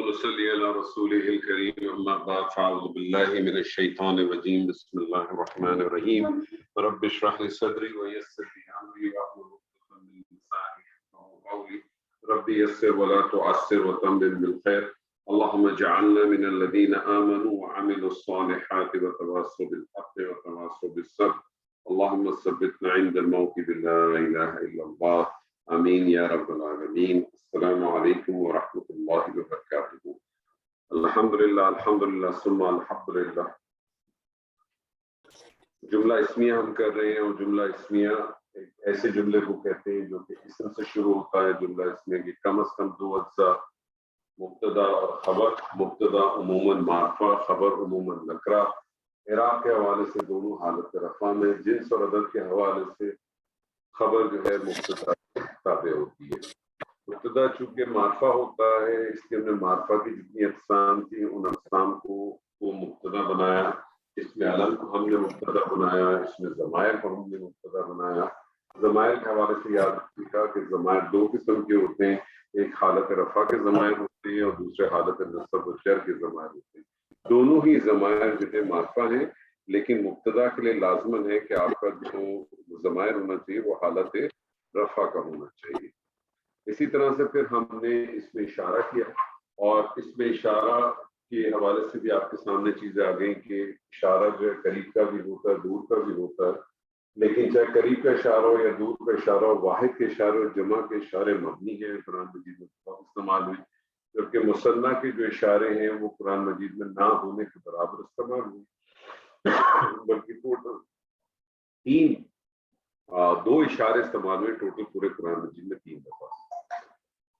نصلي على رسوله الكريم أما بعد فأعوذ بالله من الشيطان الرجيم بسم الله الرحمن الرحيم رب اشرح لي صدري ويسر لي أمري واحلل عقدة من لساني يفقهوا قولي رب يسر ولا تعسر وتمم بالخير اللهم اجعلنا من الذين آمنوا وعملوا الصالحات وتواصوا بالحق وتواصوا بالصبر اللهم ثبتنا عند الموت بلا إله إلا الله آمین یا رب العالمین. السلام علیکم ورحمۃ اللہ وبرکاتہ. الحمدللہ ثم الحمدللہ. جملہ اسمیہ ہم کر رہے ہیں، اور جملہ اسمیہ ایک ایسے جملے کو کہتے ہیں جو کہ اسم سے شروع ہوتا ہے. جملہ اسمیہ کی کم از کم دو اجزاء مبتدا اور خبر. مبتدا عموماً معرفہ، خبر عموماً نکرہ. اعراب کے حوالے سے دونوں حالت رفع میں، جنس اور عدد کے حوالے سے خبر جو ہے مبتدا تابع ہوتی ہے. مبتدا چونکہ معرفہ ہوتا ہے، اس کے اندر معرفہ کی جتنی اقسام تھی ان اقسام کو وہ مبتدا بنایا. اس میں علم کو ہم نے مبتدا بنایا، اس میں ضمائر کو ہم نے مبتدا بنایا. ضمائر کے حوالے سے یاد رکھیے کہ ضمائر دو قسم کے ہوتے ہیں، ایک حالت رفع کے ضمائر ہوتے ہیں اور دوسرے حالت نصب و جر کے ضمائر ہوتے ہیں. دونوں ہی ضمائر جو ہے معرفہ ہیں، لیکن مبتدا کے لیے لازمن ہے کہ آپ کا جو ضمائر ہونا چاہیے وہ حالت رفع کا ہونا چاہیے. اسی طرح سے پھر ہم نے اس میں اشارہ کیا، اور اس میں اشارہ کے حوالے سے بھی آپ کے سامنے چیزیں آ گئیں کہ اشارہ جو ہے قریب کا بھی ہوتا ہے، دور کا بھی ہوتا ہے. لیکن چاہے قریب کا اشارہ ہو یا دور کا اشارہ ہو، واحد کے اشارے اور جمع کے اشارے مبنی ہیں قرآن مجید میں بہت استعمال ہوئے، جبکہ مثنیٰ کے جو اشارے ہیں وہ قرآن مجید میں نہ ہونے کے برابر استعمال ہوئے، بلکہ ٹوٹل دو اشارے استعمال ہوئے ٹوٹل پورے قرآن مجید میں 3 دفعہ.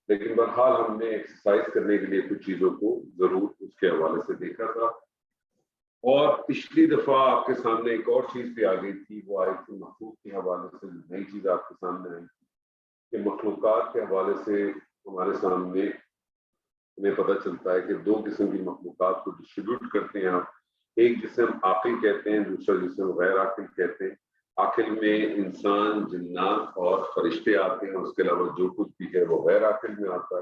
لیکن بہرحال ہم نے ایکسرسائز کرنے کے لیے کچھ چیزوں کو ضرور اس کے حوالے سے دیکھا تھا. اور پچھلی دفعہ آپ کے سامنے ایک اور چیز بھی آ گئی تھی، وہ آئی تھی مخلوق کے حوالے سے. نئی چیز آپ کے سامنے آئی تھی کہ مخلوقات کے حوالے سے ہمارے سامنے ہمیں پتہ چلتا ہے کہ 2 قسم کی مخلوقات کو ڈسٹریبیوٹ کرتے ہیں آپ. ایک جسے ہم عاقل کہتے ہیں، دوسرا جسے ہم غیر عاقل کہتے ہیں. عاقل میں انسان، جنات اور فرشتے آتے ہیں، اس کے علاوہ جو کچھ بھی ہے وہ غیر عاقل میں آتا ہے.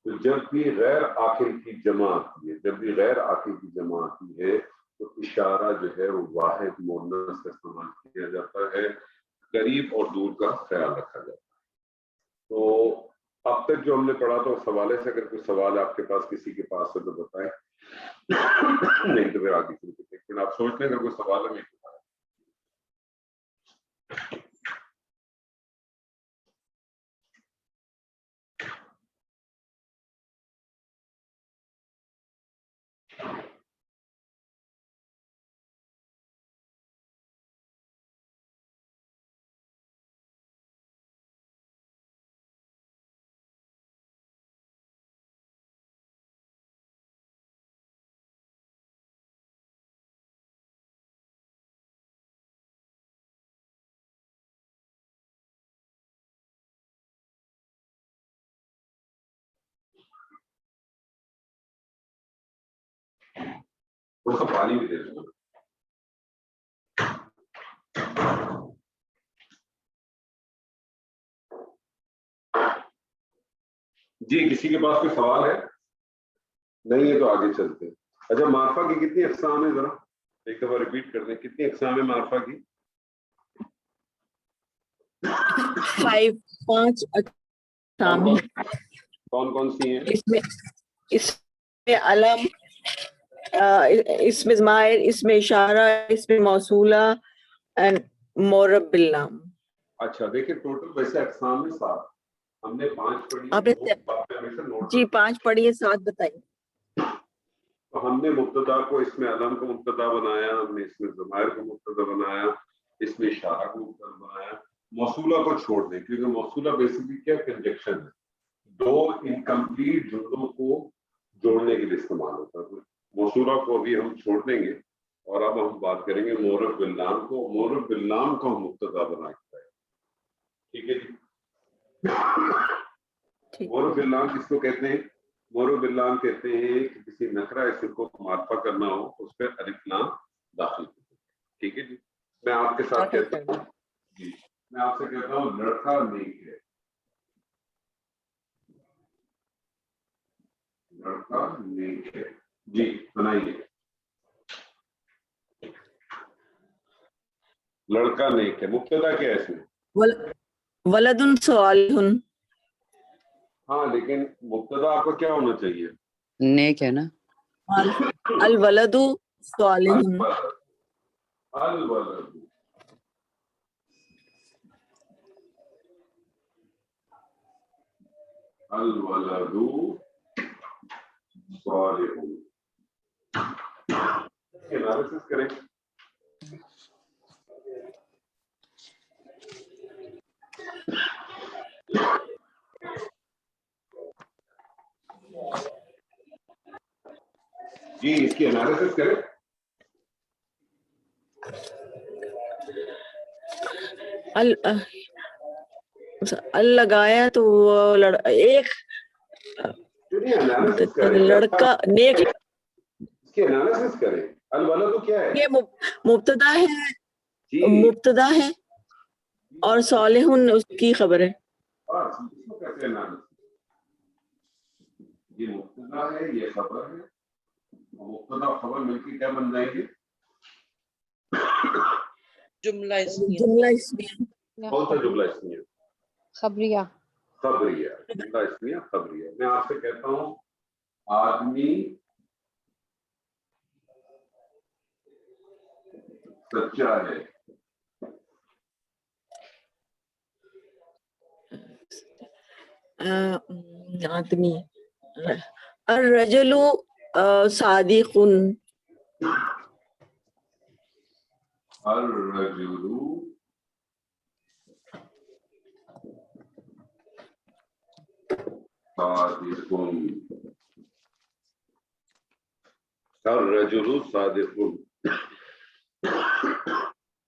تو جب بھی غیر عاقل کی جمع آتی ہے، جب بھی غیر عاقل کی جمع آتی ہے تو اشارہ جو ہے وہ واحد مؤنث کا استعمال کیا جاتا ہے، قریب اور دور کا خیال رکھا جاتا ہے. تو اب تک جو ہم نے پڑھا تو اس حوالے سے اگر کوئی سوال آپ کے پاس کسی کے پاس ہے تو بتائیں، نہیں تو پھر آگے چلتے ہیں. آپ سوچ لیں اگر کوئی سوال ہے. تھوڑا سا پانی بھی دے دوں. جی کسی کے پاس کوئی سوال ہے؟ نہیں ہے تو آگے چلتے ہیں. اچھا، معرفہ کی کتنی اقسام ہیں؟ ذرا ایک دفعہ ریپیٹ کر دیں، کتنی اقسام ہیں معرفہ کی؟ 5 اقسام ہیں. کون کون سی ہیں؟ اس میں علم، اس میں ضمائر، اس میں اشارہ، اس میں موصولہ اینڈ مورب بالنام. اچھا دیکھیں، ٹوٹل ویسے اقسام میں 7. ہم نے 5 پڑھی. آپ نے جی 5 پڑھی ہے، 7 بتائیے. تو ہم نے مبتدا کو اس میں علم کو مبتدا بنایا، ہم نے اس میں ضمائر کو مبتدا بنایا، اس میں اشارہ کو مبتدا بنایا. موصولہ کو چھوڑ دیں کیونکہ موصولہ بیسیکلی کیا کنجکشن ہے، 2 انکمپلیٹ جملوں کو جوڑنے کے لیے استعمال ہوتا ہے. موصولہ کو ابھی ہم چھوڑ دیں گے اور اب ہم بات کریں گے مورب باللام کو. مورب باللام کو ہم مبتدا بنا کے ہے. ٹھیک ہے جی. مورب باللام کس کو کہتے ہیں؟ مورب باللام کہتے ہیں کہ کسی نکرہ اسم کو معرفہ کرنا ہو، اس پہ الف لام داخل کرتے. ٹھیک ہے جی. میں آپ کے ساتھ کہتا ہوں جی، میں آپ سے کہتا ہوں لڑکا نیک ہے. لڑکا نیک ہے. جی سنائیے. لڑکا نیک ہے مبتدا کیا ہے اس میں؟ ولد صالح. ہاں لیکن مبتدا آپ کو کیا ہونا چاہیے؟ نیک ہے نا. الولد صالح. الولد الولد صالح. انالیسس کریں. جی اس کی انالیسس کریں. لگایا تو وہ ایک انالیسس کریں. لڑکا نیک. اس کی انالیسس کریں. الولد کیا ہے؟ یہ مبتدا ہے. جی مبتدا ہے اور صالح اس کی خبر ہے. اس کو کیسے انالیسس؟ یہ مبتدا ہے یہ خبر ہے. مبتدا خبر مل کے کیا بن جائیں گے؟ جملہ اسمیہ. جملہ اسمیہ. کون سا جملہ اسمیہ؟ خبریہ. خبریہ. جملہ اسمیہ خبریہ. میں آپ سے کہتا ہوں آدمی سچا ہے. آدمی. الرجل صادق. الرجل صادق. الرجل صادق.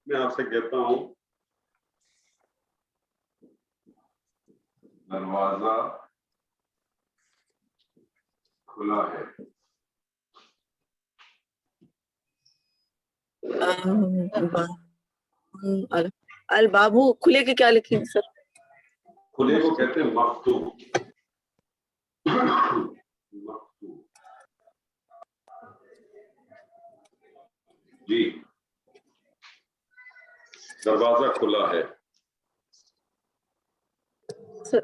میں آپ سے کہتا ہوں دروازہ کھلا ہے. البابو کھلے کے کیا لکھیں گے سر؟ کھلے کو کہتے ہیں مفتوح. مفتوح. جی دروازہ کھلا ہے. سر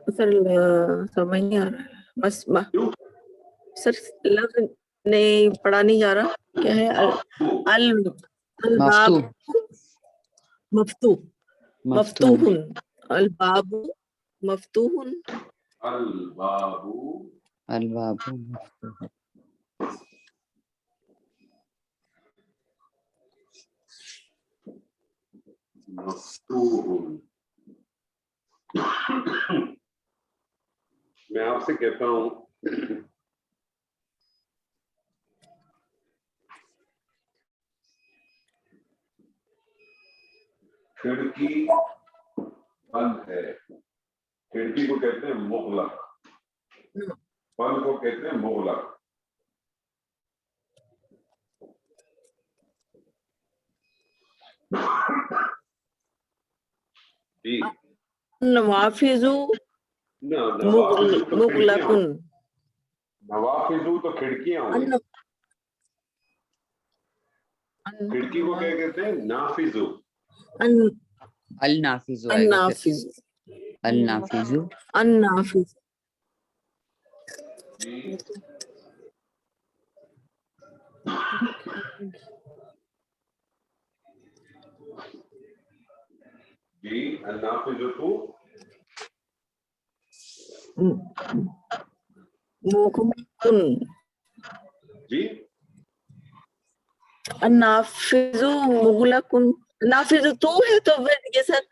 سمجھ نہیں آ رہا ہے بس کیوں؟ سر لفظ نہیں پڑھا نہیں جا رہا. کیا ہے؟ الباب مفتوح. مفتوح. الباب مفتوح. الباب الباب مفتوح. میں آپ سے کہتا ہوں کھڑکی بند ہے. کھڑکی کو کہتے ہیں مغلق. بند کو کہتے ہیں مغلق. جی نوافذ مغلق. نوافذ تو کھڑکیاں ہوئی. کھڑکی کو کیا کہتے ہیں؟ نافذ. النافذ آئے گا پھر. النافذ. النافذ. النافذ. جی النافذ تو جی النافذ مغلق. نافذ تو ہے تو یہ سر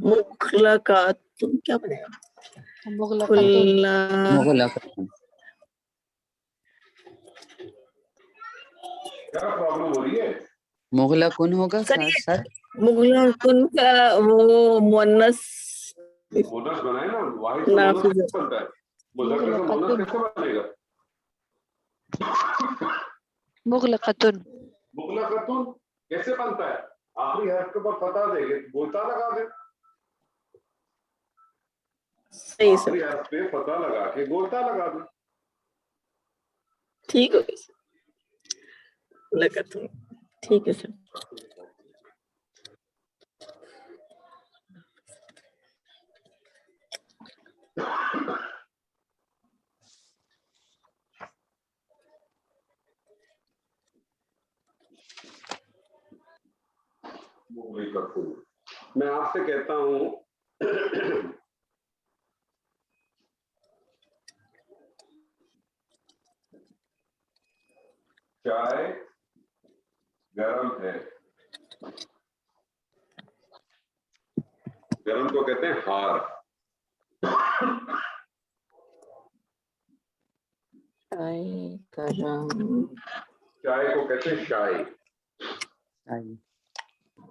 مغلقات کیا بنے گا؟ مغلق. کیا پرابلم ہو رہی ہے؟ مغلقن ہوگا سر. مغلقن کا وہ مؤنث مونس بنائے نا. واحد سے مونس نافذ. کیسے بنتا ہے؟ مذکر سے مونس کیسے بنے گا؟ مغلقتن. مغلقتن کیسے بنتا ہے؟ آخری حرف کے اوپر پتہ دے گے بولتا لگا دے. صحیح سر. آخری حرف پہ فتح لگا کے گولتا لگا دیں. ٹھیک ہو گیا سر, لگا تو ٹھیک ہے سر. میں آپ سے کہتا ہوں چائے گرم ہے. گرم کو کہتے ہیں ہار. چائے گرم, چائے کو کہتے ہیں شائے.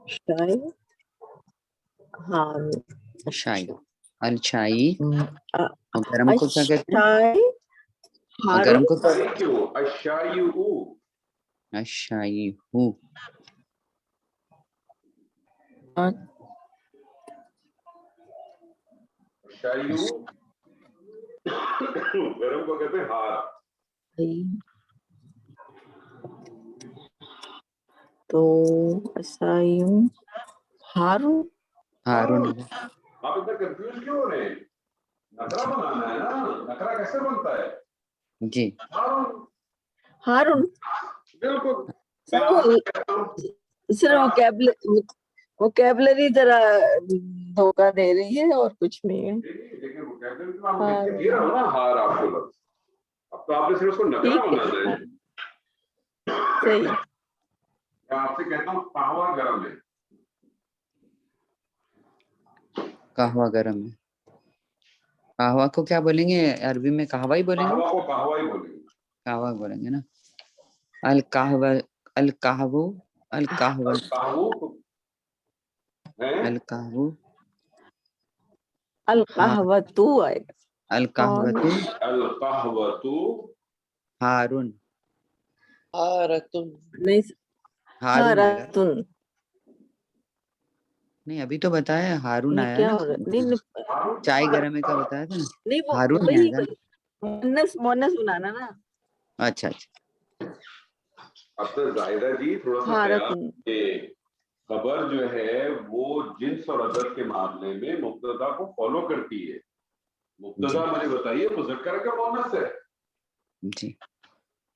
شائے, ہاں شائی, الچائی. اور گرم کو کیا کہتے ہیں؟ شائے اور گرم کو شائی کیوں؟ اشائی اشائی ہو. اشائی گرم کو کہتے ہیں ہار. تو اسائیوں ہارو. ہارون. آپ اتنا کنفیوز کیوں ہو رہے ہیں؟ نکرا بنانا ہے نا. نکرا کیسے بنتا ہے؟ جی ہارون. ہارون بالکل. سر ووکیبلری ذرا دھوکہ دے رہی ہے اور کچھ نہیں ہے. لیکن ووکیبلری تو آپ لکھ کے دے رہا ہوں نا, ہار آپ کو لفظ. اب تو آپ نے صرف اس کو نکرا بنانا ہے. صحیح. میں آپ سے کہتا ہوں قہوہ گرم ہے. قہوہ گرم ہے. قہوہ کو کیا بولیں گے عربی میں؟ قہوہ ہی بولیں گے. قہوہ کو قہوہ ہی بولیں گے. قہوہ بولیں گے نا. القہوہ, القہوہ, القہوہ, قہوہ ہے. القہوہ, القہوۃ آئے گا. القہوۃ, القہوۃ ہارون. ہارتن. نہیں, ہارون آئے گا. ہارتن. نہیں ابھی تو بتایا ہارون نہیں آیا کیا نا. ہو رہا ہے, نہیں چائے گرم ہے کا بتایا تھا نا. نہیں وہ ہارون نہیں وہی آئے گا. مونس بنانا نا. اچھا اچھا. اب تو زاہدہ جی تھوڑا سا خیال ہارتن. کہ خبر جو ہے وہ جنس اور عدد کے معاملے میں مبتدا کو فالو کرتی ہے. مبتدا مجھے بتائیے مذکر ہے کہ مؤنث ہے؟ جی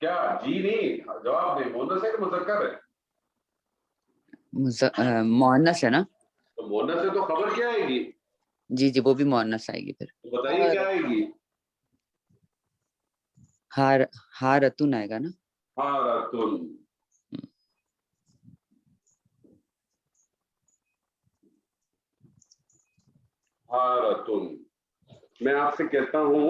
کیا جی نہیں, جواب نہیں. مؤنث ہے کہ مذکر ہے؟ مؤنث ہے نا. تو مؤنث ہے تو خبر کیا آئے گی؟ جی جی وہ بھی مؤنث آئے گی. پھر تو بتائیے کیا آئے گی؟ ہارتن آئے گا نا. ہارتن. ہارتن. میں آپ سے کہتا ہوں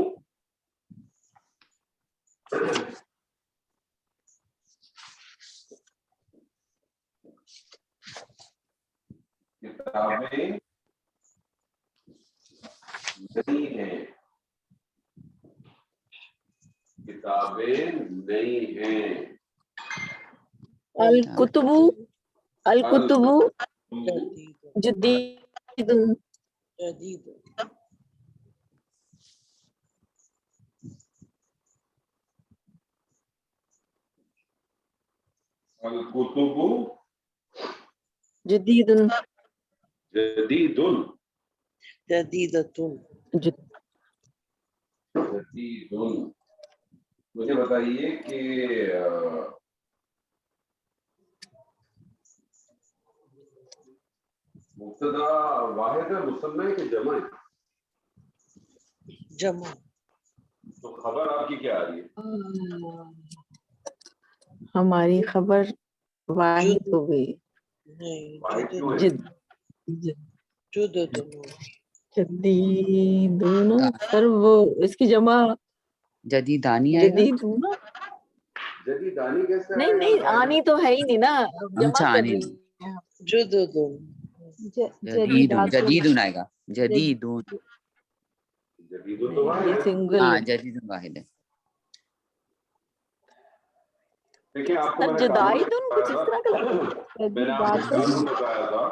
کتابیں نہیں ہیں. کتابیں نہیں ہیں. الکتب, الکتب جدید. جدید. الکتب جدید. جدید. جدیدتن. جدید. مجھے بتائیے کہ مبتدا واحد ہے, مثنی ہے کہ جمع ہے؟ جمع. تو خبر آپ کی کیا آ رہی ہے؟ ہماری خبر واحد ہو گئی. نہیں, واحد کیوں ہے؟ جددن. جدیدون. سر وہ اس کی جمع جدیدانی آئے گا. جدیدون. جدیدانی کیسے نہیں آئے گا؟ نہیں, آنی تو ہے ہی نہیں نا, جمع اچھا کر آنی رہی نہیں. ہیں. جددن. جدیدون, جدیدون آئے گا. جدیدون. جدید تو واحد یہ ہے. سنگل. ہاں جدیدون واحد ہے. دیکھیں آپ کو سر میں نے قانون جدائدن کچھ اس طرح کا میں نے آپ کو قانون بتایا تھا.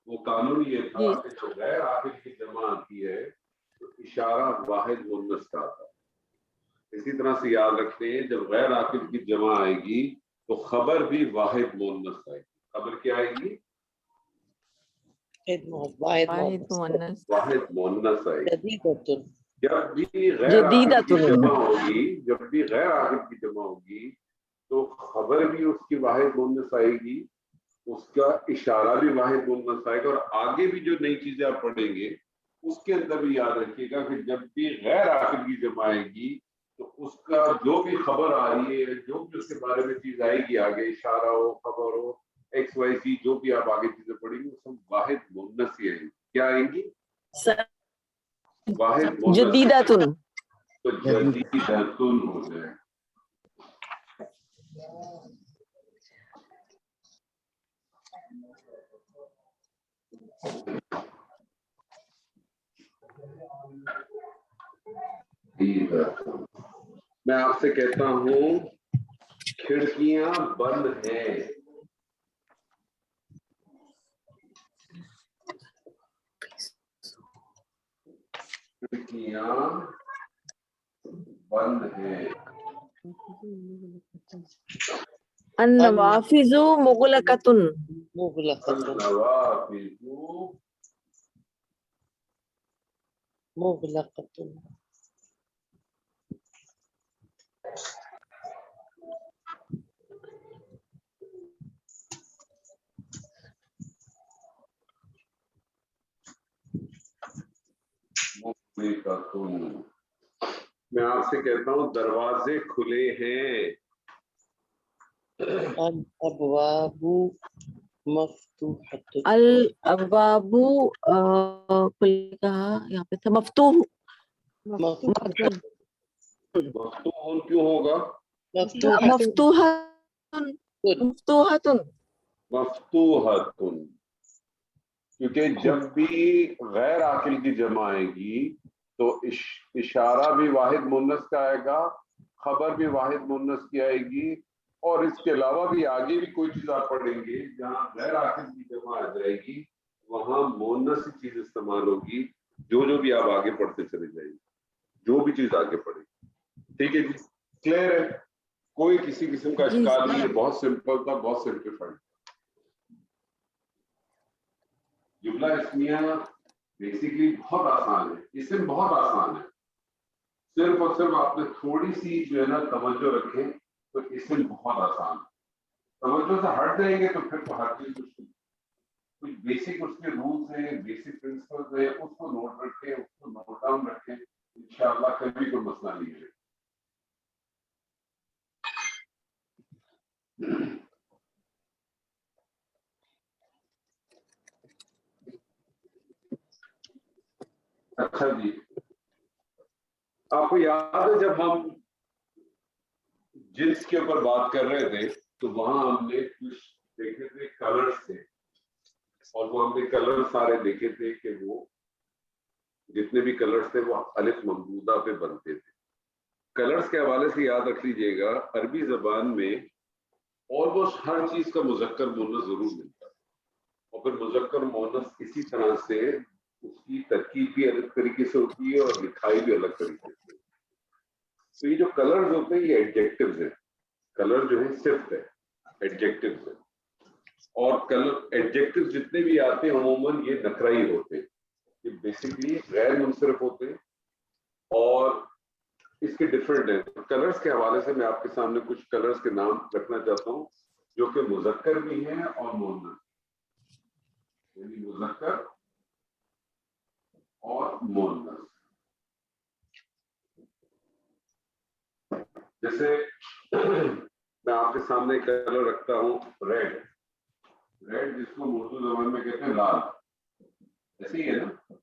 وہ قانون یہ تھا جی کہ جو غیر عاقل کی جمع آتی ہے تو اشارہ واحد مونس کا آتا ہے. اسی طرح سے یاد رکھتے ہیں جب غیر عاقل کی جمع آئے گی تو خبر بھی واحد مونس آئے گی. خبر کیا آئے گی؟ واحد واحد مؤنث مؤنث واحد مونس آئے گی. جدیدۃ جب بھی غیر عاقل کی جدیدۃ. جمع ہوگی، جب بھی غیر عاقل کی جمع ہوگی تو خبر بھی اس کی واحد مونس آئے گی، اس کا اشارہ بھی واحد مونس آئے گا. اور آگے بھی جو نئی چیزیں آپ پڑھیں گے اس کے اندر بھی یاد رکھیے گا کہ جب بھی غیر عاقل کی جمع آئے گی تو اس کا جو بھی خبر آ رہی ہے، جو بھی اس کے بارے میں چیز آئے گی آگے، اشارہ ہو، خبر ہو، ایکس وائی زی، جو بھی آپ آگے چیزیں پڑھیں گے وہ سب واحد مونس ہی آئیں گی. کیا آئیں گی؟ واحد مونس. جدیدۃ. تو جدیدۃن ہو جائے. میں آپ سے کہتا ہوں کھڑکیاں بند ہیں. کھڑکیاں بند ہیں. النوافذ مغلقۃ. مغلقۃ النوافذ مغلقۃ مغلقۃ. میں آپ سے کہتا ہوں دروازے کھلے ہیں. الابواب مفتوحۃ الابواب کہا یہاں پہ تھا مفتوح. مفتوحۃ مفتوح کیوں ہوگا؟ مفتوحہ. مفتوحۃ. مفتوحۃ. کیونکہ جب بھی غیر عاقل کی جمع آئے گی تو اشارہ بھی واحد مونس کا آئے گا، خبر بھی واحد مونس کی آئے گی، اور اس کے علاوہ بھی آگے بھی کوئی چیز آپ پڑھیں گے جہاں غیر عاقل کی جمع آ جائے گی وہاں مونس کی چیز استعمال ہوگی. جو بھی آپ آگے پڑھتے چلے جائیں گے، جو بھی چیز آگے پڑھیں گے. ٹھیک ہے جی، کلیئر ہے؟ کوئی کسی قسم کا اشکال نہیں ہے، بہت سمپل تھا، بہت سمپلیفائڈ. جملہ اسمیہ بیسیکلی بہت آسان ہے، اسم بہت آسان ہے. صرف اور صرف آپ نے تھوڑی سی جو ہے نا توجہ رکھیں تو اسم بہت آسان ہے. توجہ سے ہٹ جائیں گے تو پھر تو ہر چیز کچھ بیسک اس کے رولس ہیں، بیسک پرنسپلز ہیں، اس کو نوٹ رکھیں، اس کو نوٹ ڈاؤن رکھیں، انشاءاللہ کبھی کوئی مسئلہ نہیں ہے. اچھا جی، آپ کو یاد ہے جب ہم جنس کے اوپر بات کر رہے تھے تو وہاں ہم نے کچھ دیکھے تھے کلرز تھے، اور وہ ہم نے کلر سارے دیکھے تھے کہ وہ جتنے بھی کلرز تھے وہ الف ممدودہ پہ بنتے تھے. کلرز کے حوالے سے یاد رکھ لیجئے گا عربی زبان میں آلموسٹ ہر چیز کا مذکر مؤنث ضرور ملتا ہے، اور پھر مذکر مؤنث اسی طرح سے اس کی ترکیب بھی الگ طریقے سے ہوتی ہے اور لکھائی بھی الگ طریقے سے. تو یہ جو کلرز ہوتے ہیں یہ ایڈجیکٹیوز ہیں. کلر جو ہے صفت ہے، ایڈجیکٹیوز ہے. اور کلر ایڈجیکٹیوز جتنے بھی آتے ہیں عموماً یہ نکرائی ہوتے ہیں، یہ بیسیکلی غیر منصرف ہوتے ہیں اور اس کے ڈفرینٹ ہیں. کلرز کے حوالے سے میں آپ کے سامنے کچھ کلرز کے نام رکھنا چاہتا ہوں جو کہ مذکر بھی ہیں اور مؤنث، یعنی مذکر اور مؤنث. جیسے میں آپ کے سامنے کلر رکھتا ہوں ریڈ. ریڈ جس کو اردو زبان میں کہتے ہیں لال، ایسے ہی ہے نا.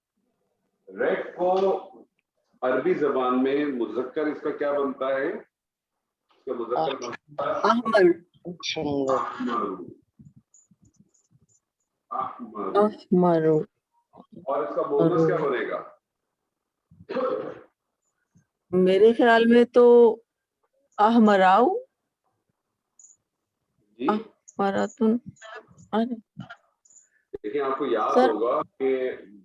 ریڈ کو عربی زبان میں مذکر اس کا کیا بنتا ہے؟ اس کا مذکر بنتا ہے احمر. احمر. احمر. اور اس کا مؤنث کیا بنے گا؟ میرے خیال میں تو احمراؤ. جی احمراتن. دیکھیں آپ کو یاد سر ہوگا کہ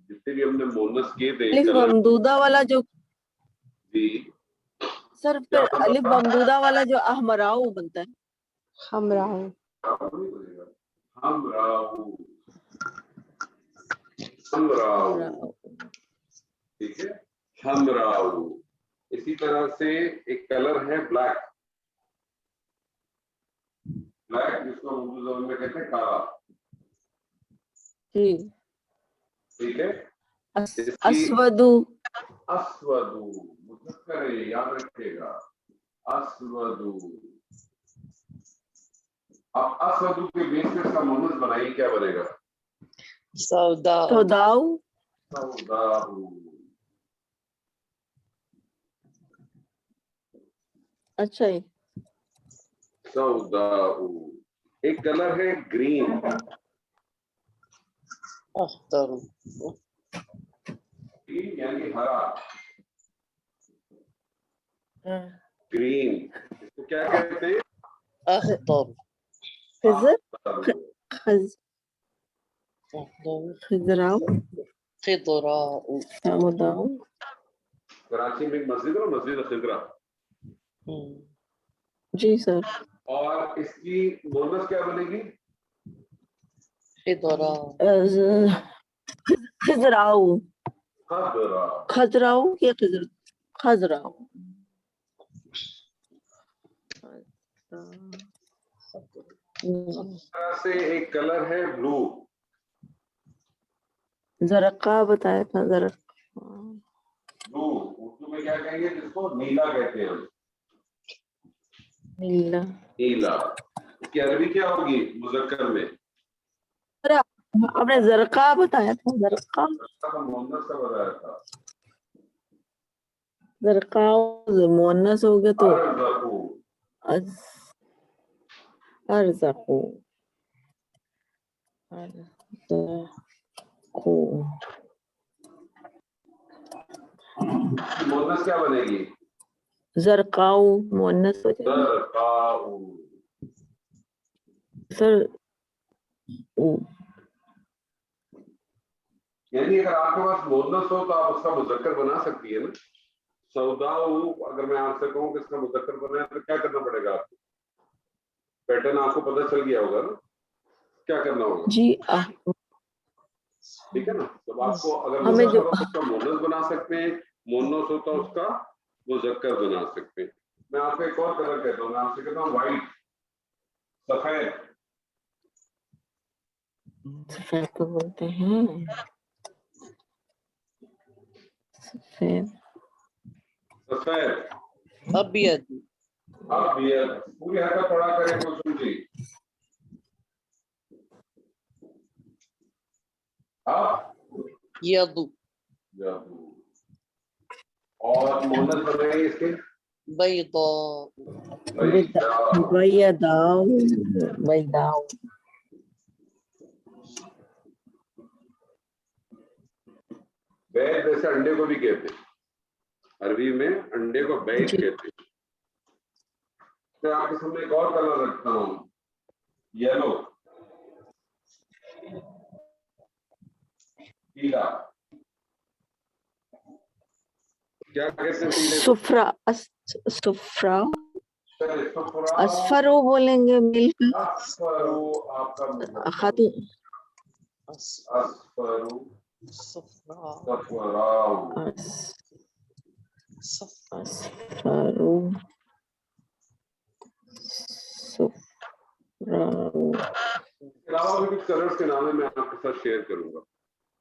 جتنے جتنے بھی ہم نے مونس کیے تھے الف کلر ممدودہ والا جو جی سر کیا پھر الف ممدودہ والا جو احمراؤ بنتا ہے حمراء ہمراؤ ٹھیک ہے ہمراؤ. اسی طرح سے ایک کلر ہے بلیک بلیک جس کو اردو زبان میں کہتے ہیں کالا جی ٹھیک ہے اسود اسودو مذکر ہے یاد رکھیے گا اسودو. اب اسودو کے بیس پہ اس کا مونس بنائیے کیا بنے گا سوداء سوداؤ سوداؤ. اچھا جی سوداؤ. ایک کلر ہے گرین اخضر گرین یعنی ہرا گرین اس کو کیا کہتے ہیں اخضر خضر اخضر. اخضر خضراؤ خضراء سوداؤ کراچی میں ایک مسجد ہے مسجد خضرا جی سر اور اس کی مونس کیا بنے گی خضراء خضراؤ خضرا. خضراؤ یا خضراؤ اس طرح سے ایک کلر ہے بلو زرقا بتایا تھا زرقا بلو اردو میں کیا کہیں گے جس کو نیلا کہتے ہیں ہم نیلا نیلا. اس کی عربی کیا ہوگی مذکر میں آپ نے زرقا بتایا تھا زرقا مونس کا بتایا تھا زرقا مونس ہو گیا تو ارزقو. ارزقو مونس کیا بنے گی زرقاؤ مونس ہو جائے گا زرقاؤ. سر یعنی اگر آپ کے پاس مونس ہو تو آپ اس کا مذکر بنا سکتی ہے نا سوداؤ. اگر میں آپ سے کہوں کہ اس کا مذکر بنا ہے تو کیا کرنا پڑے گا آپ کو پیٹرن آپ کو پتہ چل گیا ہوگا نا کیا کرنا ہوگا جی ٹھیک ہے نا. تو آپ کو اگر ہمیں مذکر جو ہو تو اس کا مونس بنا سکتے ہیں مونس ہو تو اس کا مذکر بنا سکتے ہیں. میں آپ کو ایک اور کلر کہتا ہوں میں آپ سے کہتا ہوں وائٹ سفید سفید کو بولتے ہیں سفید سفید. ابيض اب یہ پوری حرکت پڑھا کریں کوشچن جی اب يض اور مونس بنائیں اس کے بيضاء بیداؤ بیداؤ بیت جیسے انڈے کو بھی کہتے ہیں عربی میں انڈے کو بیت کہتے ہیں. میں آپ کے سامنے ایک اور کلر رکھتا ہوں یلو پیلا کیا کہتے ہیں پیلے کو سفرا سفرا اسفرو بولیں گے مل کر اصفرو آپ کا مذکر خاتون اصفرو صفراء صفراء اسفرو سفراؤ. اس کے علاوہ بھی کچھ کلرز کے نام میں آپ کے ساتھ شیئر کروں گا.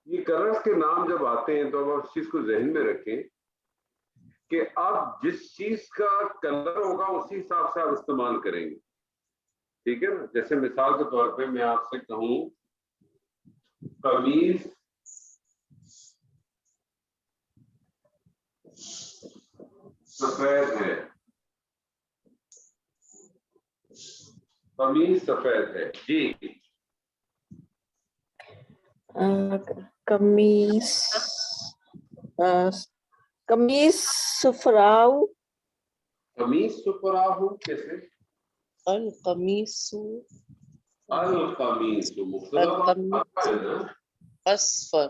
یہ کلرز کے نام جب آتے ہیں تو آپ اس چیز کو ذہن میں رکھیں کہ آپ جس چیز کا کلر ہوگا اسی حساب سے آپ استعمال کریں گے ٹھیک ہے نا. جیسے مثال کے طور پہ میں آپ سے کہوں قمیص سفید ہے قمیص سفید ہے جی قمیص قمیص سفراؤ قمیص سفراء کیسے القميص القمیص مختلف القميص أصفر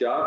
4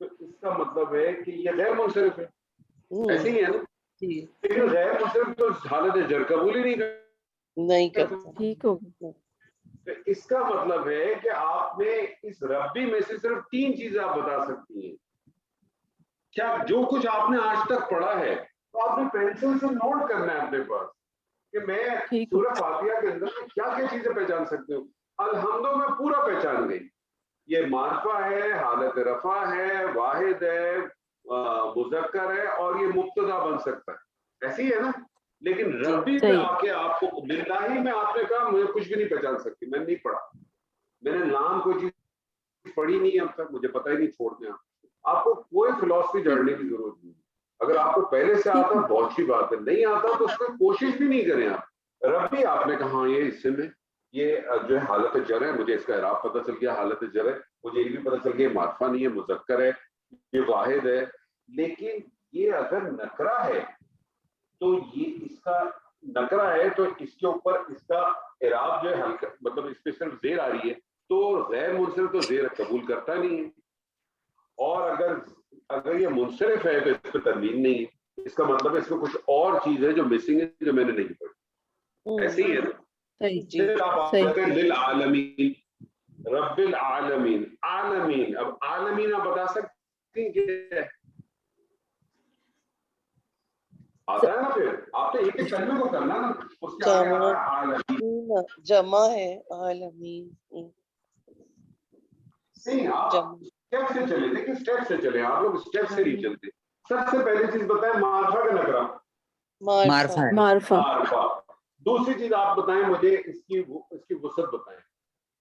تو اس کا مطلب ہے کہ یہ غیر منصرف ہے، ایسے ہی ہے نا؟ جی لیکن غیر منصرف تو حالت جر قبول ہی نہیں کرتا. ٹھیک ہوگا. تو اس کا مطلب ہے کہ آپ نے اس ربی میں سے صرف 3 چیزیں آپ بتا سکتی ہیں. کیا جو کچھ آپ نے آج تک پڑھا ہے تو آپ نے پینسل سے نوٹ کرنا ہے اپنے پاس کہ میں ٹھیک سورہ فاتحہ کے اندر کیا کیا چیزیں پہچان سکتی ہوں. الحمدوں میں پورا پہچان گئی. یہ معرفہ ہے، حالت رفع ہے، واحد ہے، مذکر ہے، اور یہ مبتدا بن سکتا ہے. ایسی ہے نا؟ لیکن ربی پہ صحیح. آ کے آپ کو باللہ میں آپ نے کہا مجھے کچھ بھی نہیں پہچان سکتی، میں نے نہیں پڑھا، میں نے نام کوئی چیز پڑھی نہیں اب تک، مجھے پتہ ہی نہیں، چھوڑ دیں. آپ کو کوئی فلسفی جڑنے کی ضرورت نہیں. اگر آپ کو پہلے سے آتا بہت اچھی بات ہے، نہیں آتا تو اس میں کوشش بھی نہیں کریں. آپ ربی آپ نے کہا یہ اس سے میں یہ جو ہے حالت جر ہے، مجھے اس کا اعراب پتہ چل گیا، حالت جر ہے، مجھے یہ بھی پتہ چل گیا معرفہ نہیں ہے، مذکر ہے، یہ واحد ہے. لیکن یہ اگر نکرہ ہے تو یہ اس کا نکرہ ہے تو اس کے اوپر اس کا اعراب جو ہے ہلکا، مطلب اس پہ صرف زیر آ رہی ہے تو غیر منصرف تو زیر قبول کرتا نہیں ہے. اور اگر یہ منصرف ہے تو اس پہ تنوین نہیں ہے. اس کا مطلب ہے اس میں کچھ اور چیز ہے جو مسنگ ہے، جو میں نے نہیں پڑھی. ایسے ہی ہے نا؟ صحیح. پھر آپ کہتے ہیں للعالمین، رب العالمین، عالمین. اب عالمین آپ بتا سکتے ہیں کہ آتا ہے نا؟ پھر آپ تو ایک کلمے کو کرنا نا، اس کے آگے آ رہا ہے عالمین. جمع ہے عالمین. نہیں، آپ اسٹیپ سے چلے، دیکھیں اسٹیپ سے چلے، آپ لوگ اسٹیپ سے نہیں چلتے. سب سے پہلی چیز بتائیں معرفہ کا نکرہ. معرفہ ہے. معرفہ. معرفہ. دوسری چیز آپ بتائیں مجھے اس کی وسعت بتائیں.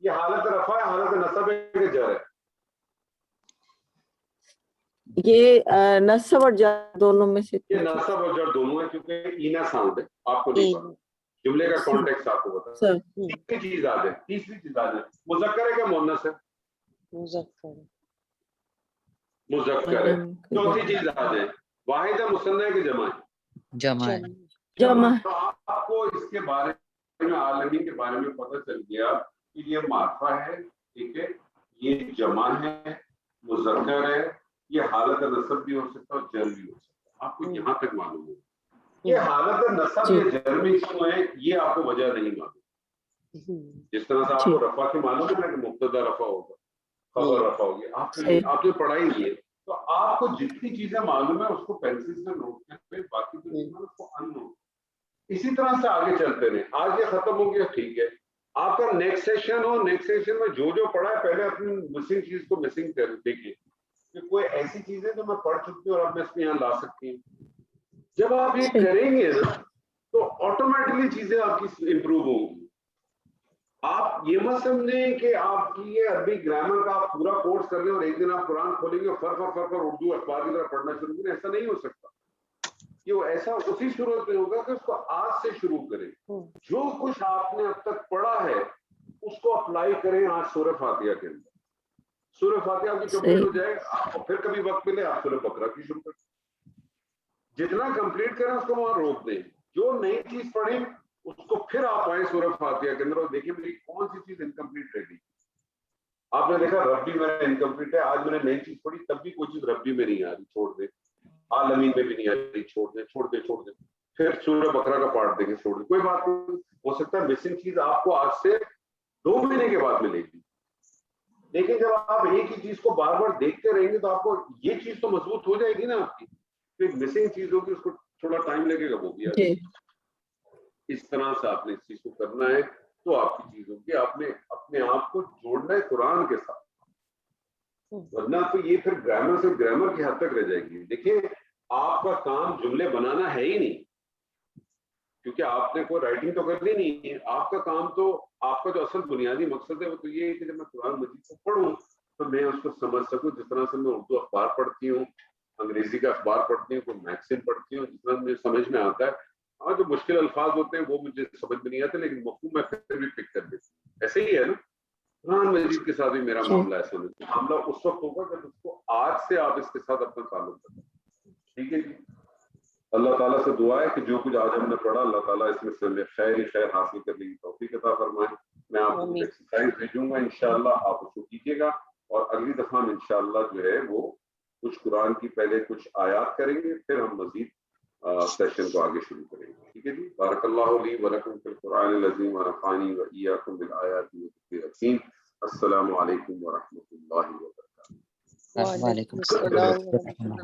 یہ حالت رفع ہے، حالت نصب ہے کہ جر ہے؟ یہ نصب اور جر دونوں میں سے. یہ نصب اور جر دونوں ہے کیونکہ اینا ساؤنڈ ہے، آپ کو نہیں پتا جملے کا کانٹیکسٹ آپ کو بتا. تیسری چیز آ جائے، مذکر ہے کہ مؤنث ہے؟ مذکر ہے. چوتھی چیز آ جائے، واحد ہے، مثنی ہے کہ جمع ہے؟ جمع ہے. جمع. تو آپ کو اس کے بارے میں عالمین کے بارے میں پتہ چل گیا کہ یہ معرفہ ہے، ٹھیک ہے، یہ جمع ہے، مذکر ہے، یہ حالت نصب بھی ہو سکتا ہے اور جر بھی ہو سکتا ہے. آپ کو یہاں تک معلوم ہے. یہ حالت نصب یا جر میں کیوں ہے یہ آپ کو وجہ نہیں معلوم. جس طرح سے آپ کو رفع کی معلوم ہے کہ مبتدا رفع ہوگا، خبر رفع ہوگی، آپ نے پڑھائی نہیں ہے. تو آپ کو جتنی چیزیں معلوم ہے اس کو پینسل سے نوٹ کرتے، باقی جو چیزیں اس کو ان نوٹ. اسی طرح سے آگے چلتے رہے. آج یہ ختم ہو گیا، ٹھیک ہے، آپ کا نیکسٹ سیشن ہو، نیکسٹ سیشن میں جو پڑھا ہے پہلے اپنی مسنگ چیز کو مسنگ کر دیکھیے کہ کوئی ایسی چیز ہے جو میں پڑھ چکی ہوں اور اب میں اس کو یہاں لا سکتی ہوں. جب آپ یہ کریں گے نا تو آٹومیٹکلی چیزیں آپ کی امپروو ہوں گی. آپ یہ مت سمجھیں کہ آپ کی یہ عربی گرامر کا آپ پورا کورس کر لیں اور ایک دن آپ قرآن کھولیں گے اور فر اردو اخبار کی طرح پڑھنا شروع کریں. ایسا نہیں ہو سکتا. یہ ایسا اسی صورت میں ہوگا کہ اس کو آج سے شروع کریں. جو کچھ آپ نے اب تک پڑھا ہے اس کو اپلائی کریں آج سورہ فاتحہ کے اندر. سورہ فاتحہ آپ کی کمپلیٹ ہو جائے، آپ کو پھر کبھی وقت ملے آپ سورہ بقرہ کی شروع کریں. جتنا کمپلیٹ کریں اس کو وہاں روک دیں. جو نئی چیز پڑھیں اس کو پھر آپ آئیں سورہ فاتحہ کے اندر اور دیکھیں میری کون سی چیز انکمپلیٹ رہ گئی. آپ نے دیکھا ربی میں انکمپلیٹ ہے، آج میں نے نئی چیز پڑھی تب بھی کوئی چیز ربی میں نہیں آ رہی، چھوڑ دیں. عالمین میں بھی نہیں آ رہی، چھوڑ دیں. پھر سورہ بقرہ کا پارٹ دیں گے، چھوڑ دیں، کوئی بات نہیں. ہو سکتا ہے مسنگ چیز آپ کو آج سے 2 مہینے کے بعد ملے گی. لیکن جب آپ ایک ہی چیز کو بار بار دیکھتے رہیں گے تو آپ کو یہ چیز تو مضبوط ہو جائے گی نا آپ کی. پھر مسنگ چیز ہوگی، اس کو تھوڑا ٹائم لگے گا، وہ بھی آ جائے گی. اس طرح سے آپ نے اس چیز کو کرنا ہے تو آپ کی چیز ہوگی. آپ نے اپنے آپ کو جوڑنا ہے قرآن کے ساتھ، ورنہ تو یہ پھر گرامر سے گرامر کی حد تک رہ جائے گی. دیکھیں آپ کا کام جملے بنانا ہے ہی نہیں، کیونکہ آپ نے کوئی رائٹنگ تو کرنی نہیں ہے. آپ کا کام تو، آپ کا جو اصل بنیادی مقصد ہے وہ تو یہ ہے کہ جب میں قرآن مجید کو پڑھوں تو میں اس کو سمجھ سکوں. جس طرح سے میں اردو اخبار پڑھتی ہوں، انگریزی کا اخبار پڑھتی ہوں، کوئی میگزین پڑھتی ہوں، جس طرح مجھے سمجھ میں آتا ہے. اور جو مشکل الفاظ ہوتے ہیں وہ مجھے سمجھ میں نہیں آتے، لیکن مفہوم میں پھر بھی پک کر دیتی ہوں. ایسے ہی ہے نا قرآن مجید کے ساتھ بھی میرا معاملہ ایسا نہیں. معاملہ اس وقت ہوگا جب اس کو آج سے آپ اس کے ساتھ اپنا تعلق کریں. ٹھیک ہے جی. اللہ تعالیٰ سے دعا ہے کہ جو کچھ آج ہم نے پڑھا اللہ تعالیٰ اس میں سے ہمیں خیر ہی خیر حاصل کرنے کی توفیق عطا فرمائے. میں آپ کو ایکسرسائز بھیجوں گا انشاءاللہ، آپ اس کو کیجیے گا اور اگلی دفعہ ہم انشاءاللہ جو ہے وہ کچھ قرآن کی پہلے کچھ آیات کریں گے، پھر ہم مزید سیشن کو آگے شروع کریں گے. ٹھیک ہے جی. بارک اللہ لی و لکم فی القرآن العظیم و نفعنی و ایاکم بالآیات والذکر الحکیم. السلام علیکم ورحمۃ اللہ وبرکاتہ. وعلیکم السلام ورحمۃ السلام.